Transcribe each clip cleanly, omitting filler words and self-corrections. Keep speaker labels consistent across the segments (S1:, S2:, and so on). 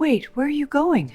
S1: Wait, where are you going?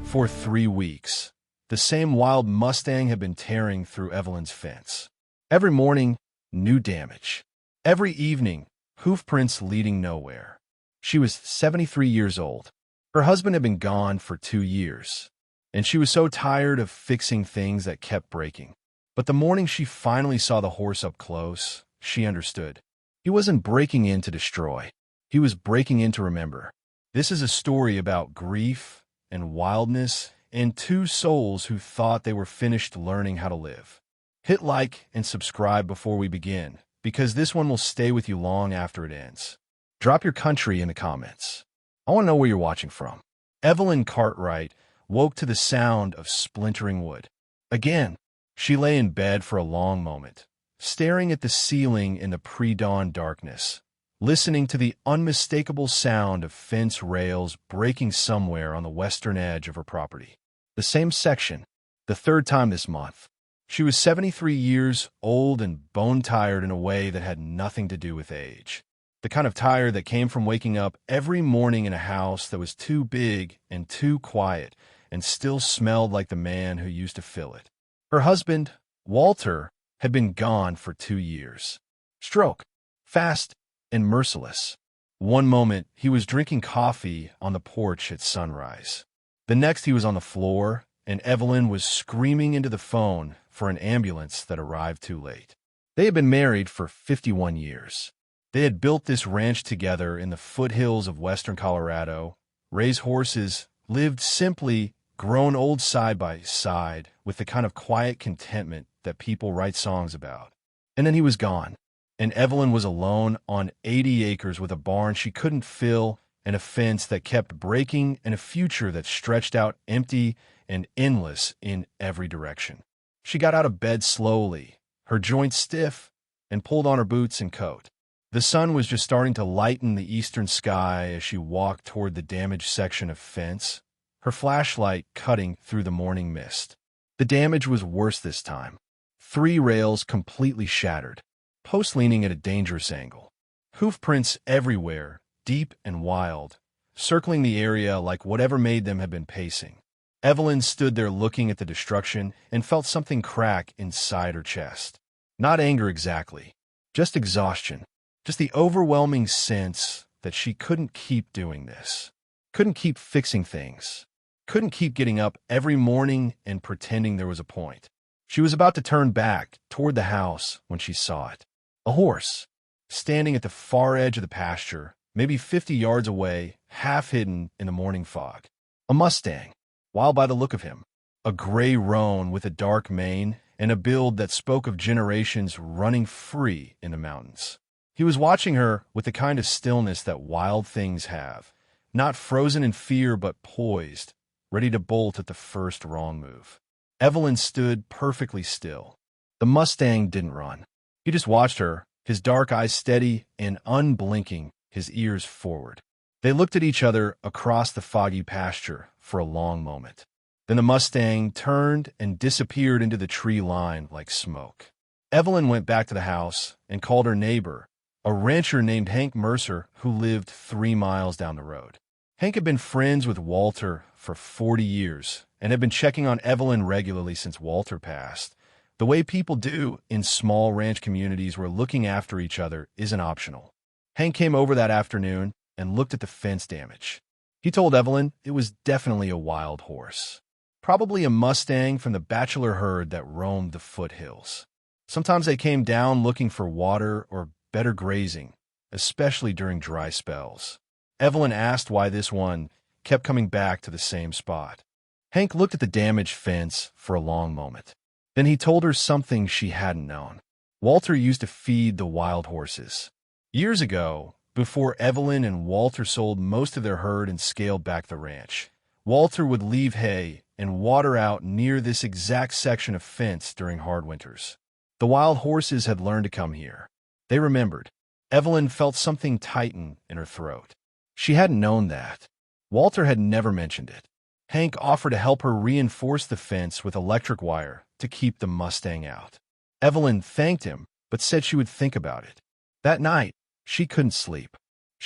S2: For 3 weeks, the same wild mustang had been tearing through Evelyn's fence. Every morning, new damage. Every evening, hoof prints leading nowhere. She was 73 years old. Her husband had been gone for 2 years, and she was so tired of fixing things that kept breaking. But the morning she finally saw the horse up close, she understood. He wasn't breaking in to destroy. He was breaking in to remember. This is a story about grief and wildness and two souls who thought they were finished learning how to live. Hit like and subscribe before we begin, because this one will stay with you long after it ends. Drop your country in the comments. I want to know where you're watching from. Evelyn Cartwright woke to the sound of splintering wood. Again, she lay in bed for a long moment, staring at the ceiling in the pre-dawn darkness, listening to the unmistakable sound of fence rails breaking somewhere on the western edge of her property. The same section, the third time this month. She was 73 years old and bone-tired in a way that had nothing to do with age. The kind of tired that came from waking up every morning in a house that was too big and too quiet and still smelled like the man who used to fill it. Her husband, Walter, had been gone for 2 years. Stroke, fast and merciless. One moment, he was drinking coffee on the porch at sunrise. The next, he was on the floor, and Evelyn was screaming into the phone for an ambulance that arrived too late. They had been married for 51 years. They had built this ranch together in the foothills of western Colorado, raised horses, lived simply, grown old side by side with the kind of quiet contentment that people write songs about. And then he was gone, and Evelyn was alone on 80 acres with a barn she couldn't fill and a fence that kept breaking and a future that stretched out empty and endless in every direction. She got out of bed slowly, her joints stiff, and pulled on her boots and coat. The sun was just starting to lighten the eastern sky as she walked toward the damaged section of fence, her flashlight cutting through the morning mist. The damage was worse this time. 3 rails completely shattered, posts leaning at a dangerous angle. Hoof prints everywhere, deep and wild, circling the area like whatever made them had been pacing. Evelyn stood there looking at the destruction and felt something crack inside her chest. Not anger exactly, just exhaustion. Just the overwhelming sense that she couldn't keep doing this, couldn't keep fixing things, couldn't keep getting up every morning and pretending there was a point. She was about to turn back toward the house when she saw it. A horse, standing at the far edge of the pasture, maybe 50 yards away, half hidden in the morning fog. A mustang, wild by the look of him, a gray roan with a dark mane and a build that spoke of generations running free in the mountains. He was watching her with the kind of stillness that wild things have, not frozen in fear but poised, ready to bolt at the first wrong move. Evelyn stood perfectly still. The mustang didn't run. He just watched her, his dark eyes steady and unblinking, his ears forward. They looked at each other across the foggy pasture for a long moment. Then the mustang turned and disappeared into the tree line like smoke. Evelyn went back to the house and called her neighbor, a rancher named Hank Mercer who lived 3 miles down the road. Hank had been friends with Walter for 40 years and had been checking on Evelyn regularly since Walter passed. The way people do in small ranch communities where looking after each other isn't optional. Hank came over that afternoon and looked at the fence damage. He told Evelyn it was definitely a wild horse. Probably a mustang from the bachelor herd that roamed the foothills. Sometimes they came down looking for water or better grazing, especially during dry spells. Evelyn asked why this one kept coming back to the same spot. Hank looked at the damaged fence for a long moment. Then he told her something she hadn't known. Walter used to feed the wild horses. Years ago, before Evelyn and Walter sold most of their herd and scaled back the ranch, Walter would leave hay and water out near this exact section of fence during hard winters. The wild horses had learned to come here. They remembered. Evelyn felt something tighten in her throat. She hadn't known that. Walter had never mentioned it. Hank offered to help her reinforce the fence with electric wire to keep the mustang out. Evelyn thanked him, but said she would think about it. That night, she couldn't sleep.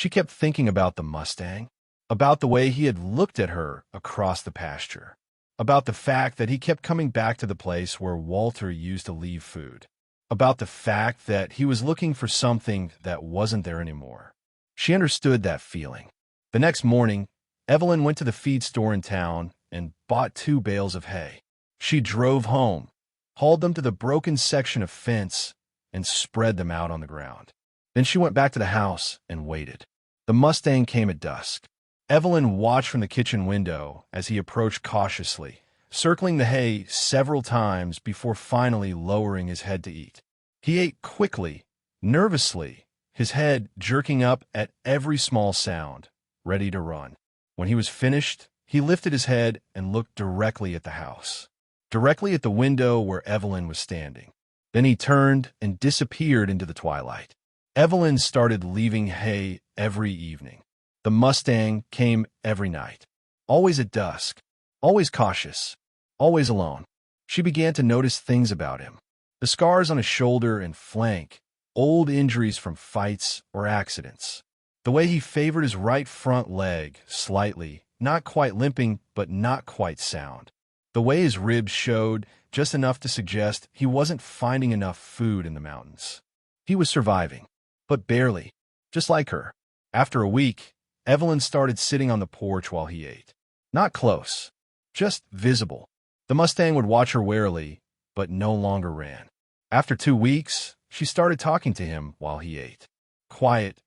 S2: She kept thinking about the Mustang, about the way he had looked at her across the pasture, about the fact that he kept coming back to the place where Walter used to leave food, about the fact that he was looking for something that wasn't there anymore. She understood that feeling. The next morning, Evelyn went to the feed store in town and bought 2 bales of hay. She drove home, hauled them to the broken section of fence, and spread them out on the ground. Then she went back to the house and waited. The Mustang came at dusk. Evelyn watched from the kitchen window as he approached cautiously, circling the hay several times before finally lowering his head to eat. He ate quickly, nervously, his head jerking up at every small sound, ready to run. When he was finished, he lifted his head and looked directly at the house, directly at the window where Evelyn was standing. Then he turned and disappeared into the twilight. Evelyn started leaving hay every evening. The Mustang came every night, always at dusk, always cautious, always alone. She began to notice things about him. The scars on his shoulder and flank, old injuries from fights or accidents. The way he favored his right front leg slightly, not quite limping, but not quite sound. The way his ribs showed just enough to suggest he wasn't finding enough food in the mountains. He was surviving, but barely, just like her. After a week, Evelyn started sitting on the porch while he ate. Not close, just visible. The Mustang would watch her warily, but no longer ran. After 2 weeks, she started talking to him while he ate. Quiet,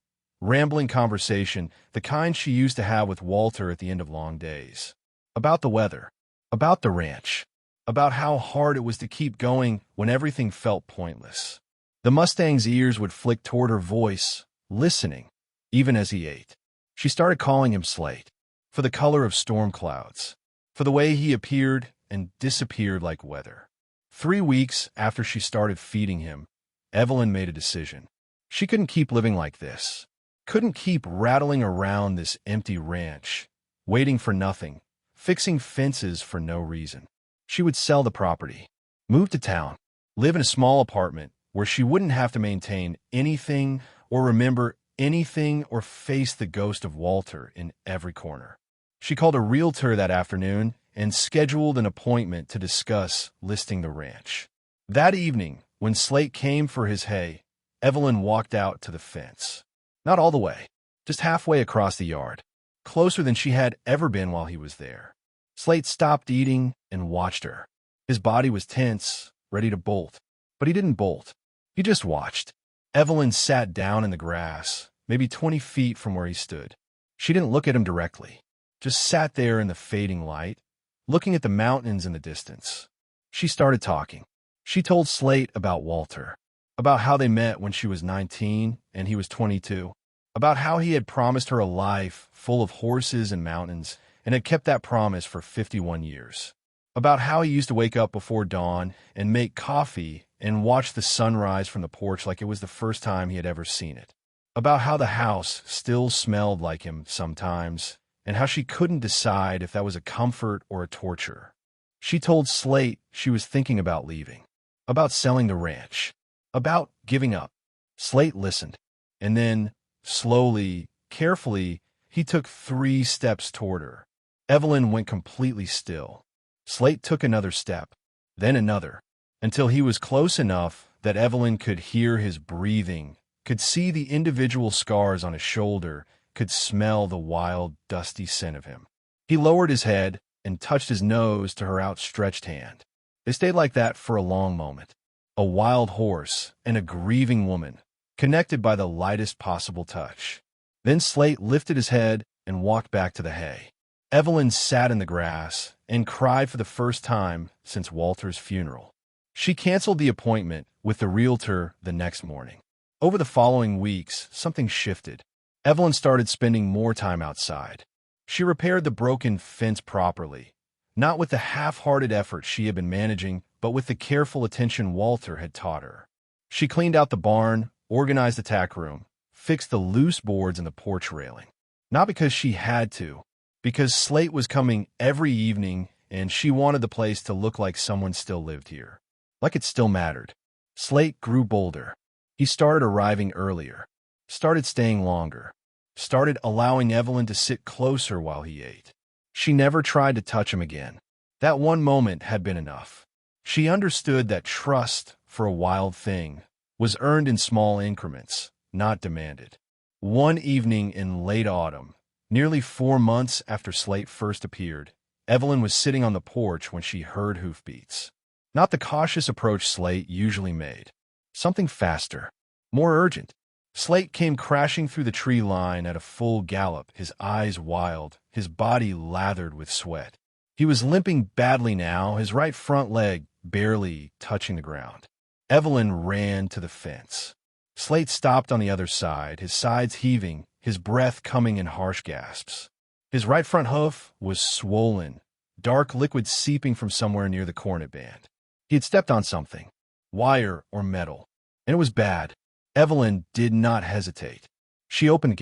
S2: rambling conversation, the kind she used to have with Walter at the end of long days. About the weather, about the ranch, about how hard it was to keep going when everything felt pointless. The Mustang's ears would flick toward her voice, listening, even as he ate. She started calling him Slate, for the color of storm clouds, for the way he appeared and disappeared like weather. 3 weeks after she started feeding him, Evelyn made a decision. She couldn't keep living like this. Couldn't keep rattling around this empty ranch, waiting for nothing, fixing fences for no reason. She would sell the property, move to town, live in a small apartment where she wouldn't have to maintain anything or remember anything or face the ghost of Walter in every corner. She called a realtor that afternoon and scheduled an appointment to discuss listing the ranch. That evening, when Slate came for his hay, Evelyn walked out to the fence. Not all the way, just halfway across the yard, closer than she had ever been while he was there. Slate stopped eating and watched her. His body was tense, ready to bolt, but he didn't bolt. He just watched. Evelyn sat down in the grass, maybe 20 feet from where he stood. She didn't look at him directly, just sat there in the fading light, looking at the mountains in the distance. She started talking. She told Slate about Walter, about how they met when she was 19 and he was 22, about how he had promised her a life full of horses and mountains and had kept that promise for 51 years, about how he used to wake up before dawn and make coffee and watch the sunrise from the porch like it was the first time he had ever seen it, about how the house still smelled like him sometimes, and how she couldn't decide if that was a comfort or a torture. She told Slate she was thinking about leaving, about selling the ranch, about giving up. Slate listened, and then, slowly, carefully, he took 3 steps toward her. Evelyn went completely still. Slate took another step, then another, until he was close enough that Evelyn could hear his breathing, could see the individual scars on his shoulder, could smell the wild, dusty scent of him. He lowered his head and touched his nose to her outstretched hand. They stayed like that for a long moment. A wild horse and a grieving woman, connected by the lightest possible touch. Then Slate lifted his head and walked back to the hay. Evelyn sat in the grass and cried for the first time since Walter's funeral. She canceled the appointment with the realtor the next morning. Over the following weeks, something shifted. Evelyn started spending more time outside. She repaired the broken fence properly, not with the half-hearted effort she had been managing, but with the careful attention Walter had taught her. She cleaned out the barn, organized the tack room, fixed the loose boards in the porch railing. Not because she had to, because Slate was coming every evening and she wanted the place to look like someone still lived here, like it still mattered. Slate grew bolder. He started arriving earlier, started staying longer. started allowing Evelyn to sit closer while he ate. She never tried to touch him again. That one moment had been enough. She understood that trust for a wild thing was earned in small increments, not demanded. One evening in late autumn, nearly 4 months after Slate first appeared, Evelyn was sitting on the porch when she heard hoofbeats. Not the cautious approach Slate usually made. Something faster, more urgent. Slate came crashing through the tree line at a full gallop, his eyes wild, his body lathered with sweat. He was limping badly now, his right front leg barely touching the ground. Evelyn ran to the fence. Slate stopped on the other side, his sides heaving, his breath coming in harsh gasps. His right front hoof was swollen, dark liquid seeping from somewhere near the cornet band. He had stepped on something, wire or metal, and it was bad. Evelyn did not hesitate. She opened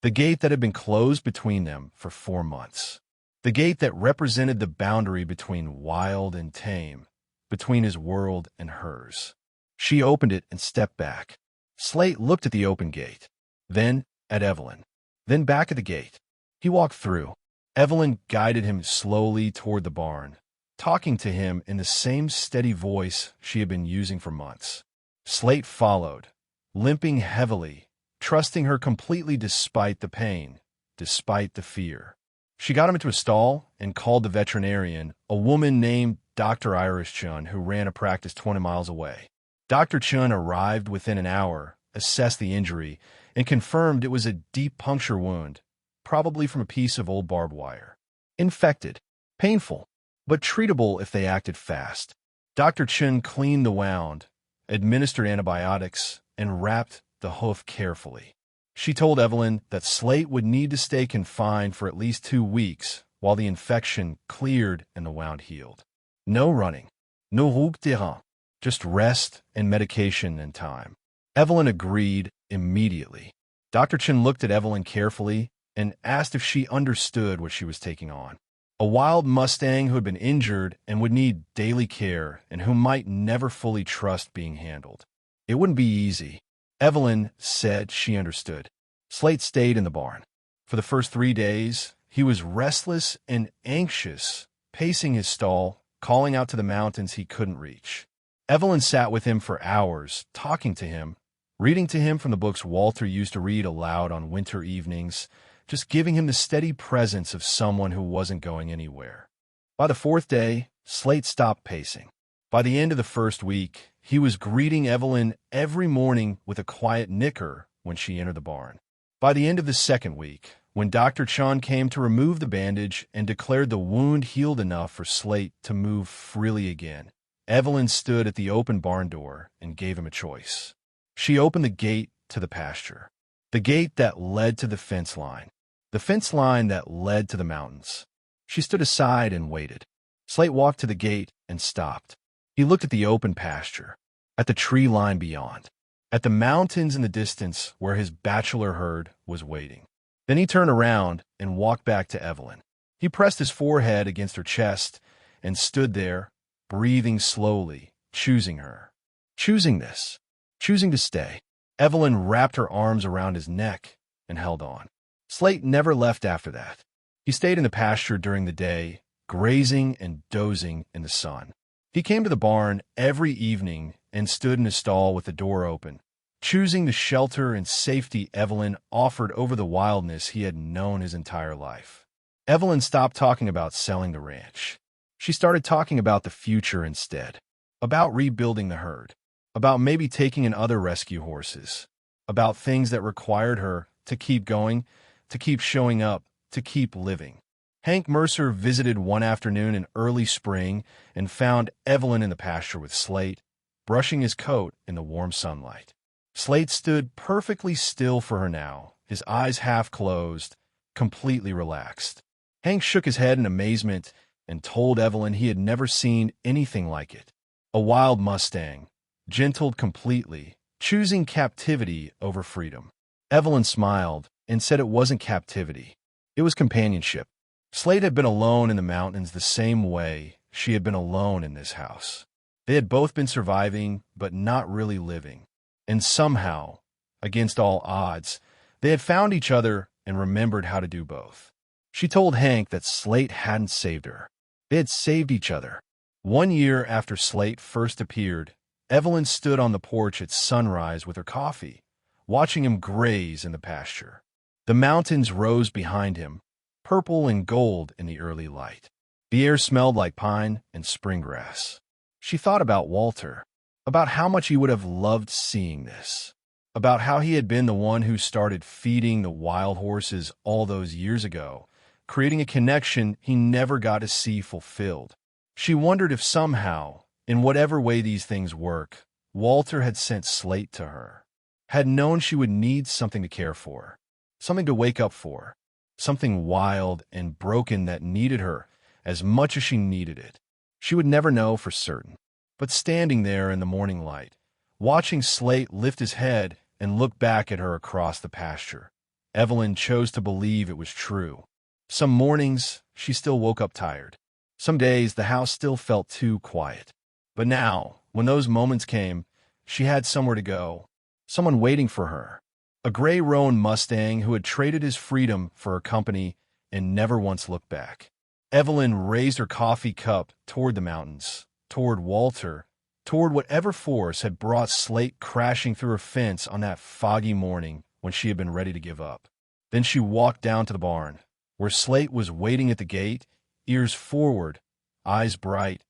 S2: the gate that had been closed between them for 4 months. The gate that represented the boundary between wild and tame, between his world and hers. She opened it and stepped back. Slate looked at the open gate, then at Evelyn, then back at the gate. He walked through. Evelyn guided him slowly toward the barn, talking to him in the same steady voice she had been using for months. Slate followed, limping heavily, trusting her completely despite the pain, despite the fear. She got him into a stall and called the veterinarian, a woman named Dr. Iris Chun, who ran a practice 20 miles away. Dr. Chun arrived within an hour, assessed the injury, and confirmed it was a deep puncture wound, probably from a piece of old barbed wire. Infected, painful, but treatable if they acted fast. Dr. Chun cleaned the wound, administered antibiotics, and wrapped the hoof carefully. She told Evelyn that Slate would need to stay confined for at least 2 weeks while the infection cleared and the wound healed. No running, no route terrain, just rest and medication and time. Evelyn agreed immediately. Dr. Chin looked at Evelyn carefully and asked if she understood what she was taking on. A wild mustang who had been injured and would need daily care and who might never fully trust being handled. It wouldn't be easy. Evelyn said she understood. Slate stayed in the barn. For the first 3 days, he was restless and anxious, pacing his stall, calling out to the mountains he couldn't reach. Evelyn sat with him for hours, talking to him, reading to him from the books Walter used to read aloud on winter evenings, just giving him the steady presence of someone who wasn't going anywhere. By the 4th day, Slate stopped pacing. By the end of the first week, he was greeting Evelyn every morning with a quiet nicker when she entered the barn. By the end of the 2nd week, when Dr. Chon came to remove the bandage and declared the wound healed enough for Slate to move freely again, Evelyn stood at the open barn door and gave him a choice. She opened the gate to the pasture, the gate that led to the fence line that led to the mountains. She stood aside and waited. Slate walked to the gate and stopped. He looked at the open pasture, at the tree line beyond, at the mountains in the distance where his bachelor herd was waiting. Then he turned around and walked back to Evelyn. He pressed his forehead against her chest and stood there, breathing slowly, choosing her. Choosing this. Choosing to stay. Evelyn wrapped her arms around his neck and held on. Slate never left after that. He stayed in the pasture during the day, grazing and dozing in the sun. He came to the barn every evening and stood in his stall with the door open, choosing the shelter and safety Evelyn offered over the wildness he had known his entire life. Evelyn stopped talking about selling the ranch. She started talking about the future instead, about rebuilding the herd, about maybe taking in other rescue horses, about things that required her to keep going, to keep showing up, to keep living. Hank Mercer visited one afternoon in early spring and found Evelyn in the pasture with Slate, brushing his coat in the warm sunlight. Slate stood perfectly still for her now, his eyes half closed, completely relaxed. Hank shook his head in amazement and told Evelyn he had never seen anything like it. A wild mustang, gentled completely, choosing captivity over freedom. Evelyn smiled and said it wasn't captivity. It was companionship. Slate had been alone in the mountains the same way she had been alone in this house. They had both been surviving, but not really living. And somehow, against all odds, They had found each other and remembered how to do both. She told Hank that Slate hadn't saved her. They had saved each other. 1 year after Slate first appeared, Evelyn stood on the porch at sunrise with her coffee, watching him graze in the pasture. The mountains rose behind him, purple and gold in the early light. The air smelled like pine and spring grass. She thought about Walter, about how much he would have loved seeing this, about how he had been the one who started feeding the wild horses all those years ago, creating a connection he never got to see fulfilled. She wondered if somehow, in whatever way these things work, Walter had sent Slate to her, had known she would need something to care for, something to wake up for, something wild and broken that needed her as much as she needed it. She would never know for certain. But standing there in the morning light, watching Slate lift his head and look back at her across the pasture, Evelyn chose to believe it was true. Some mornings, she still woke up tired. Some days, the house still felt too quiet. But now, when those moments came, she had somewhere to go, someone waiting for her. A gray roan mustang who had traded his freedom for her company and never once looked back. Evelyn raised her coffee cup toward the mountains, toward Walter, toward whatever force had brought Slate crashing through her fence on that foggy morning when she had been ready to give up. Then she walked down to the barn, where Slate was waiting at the gate, ears forward, eyes bright,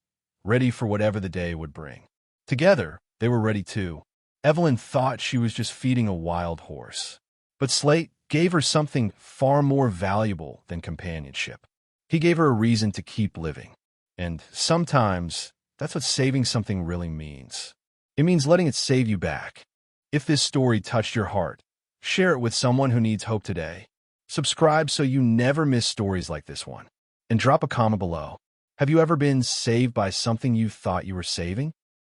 S2: ready for whatever the day would bring. Together, they were ready too. Evelyn thought she was just feeding a wild horse. But Slate gave her something far more valuable than companionship. He gave her a reason to keep living. And sometimes, that's what saving something really means. It means letting it save you back. If this story touched your heart, share it with someone who needs hope today. Subscribe so you never miss stories like this one. And drop a comment below. Have you ever been saved by something you thought you were saving?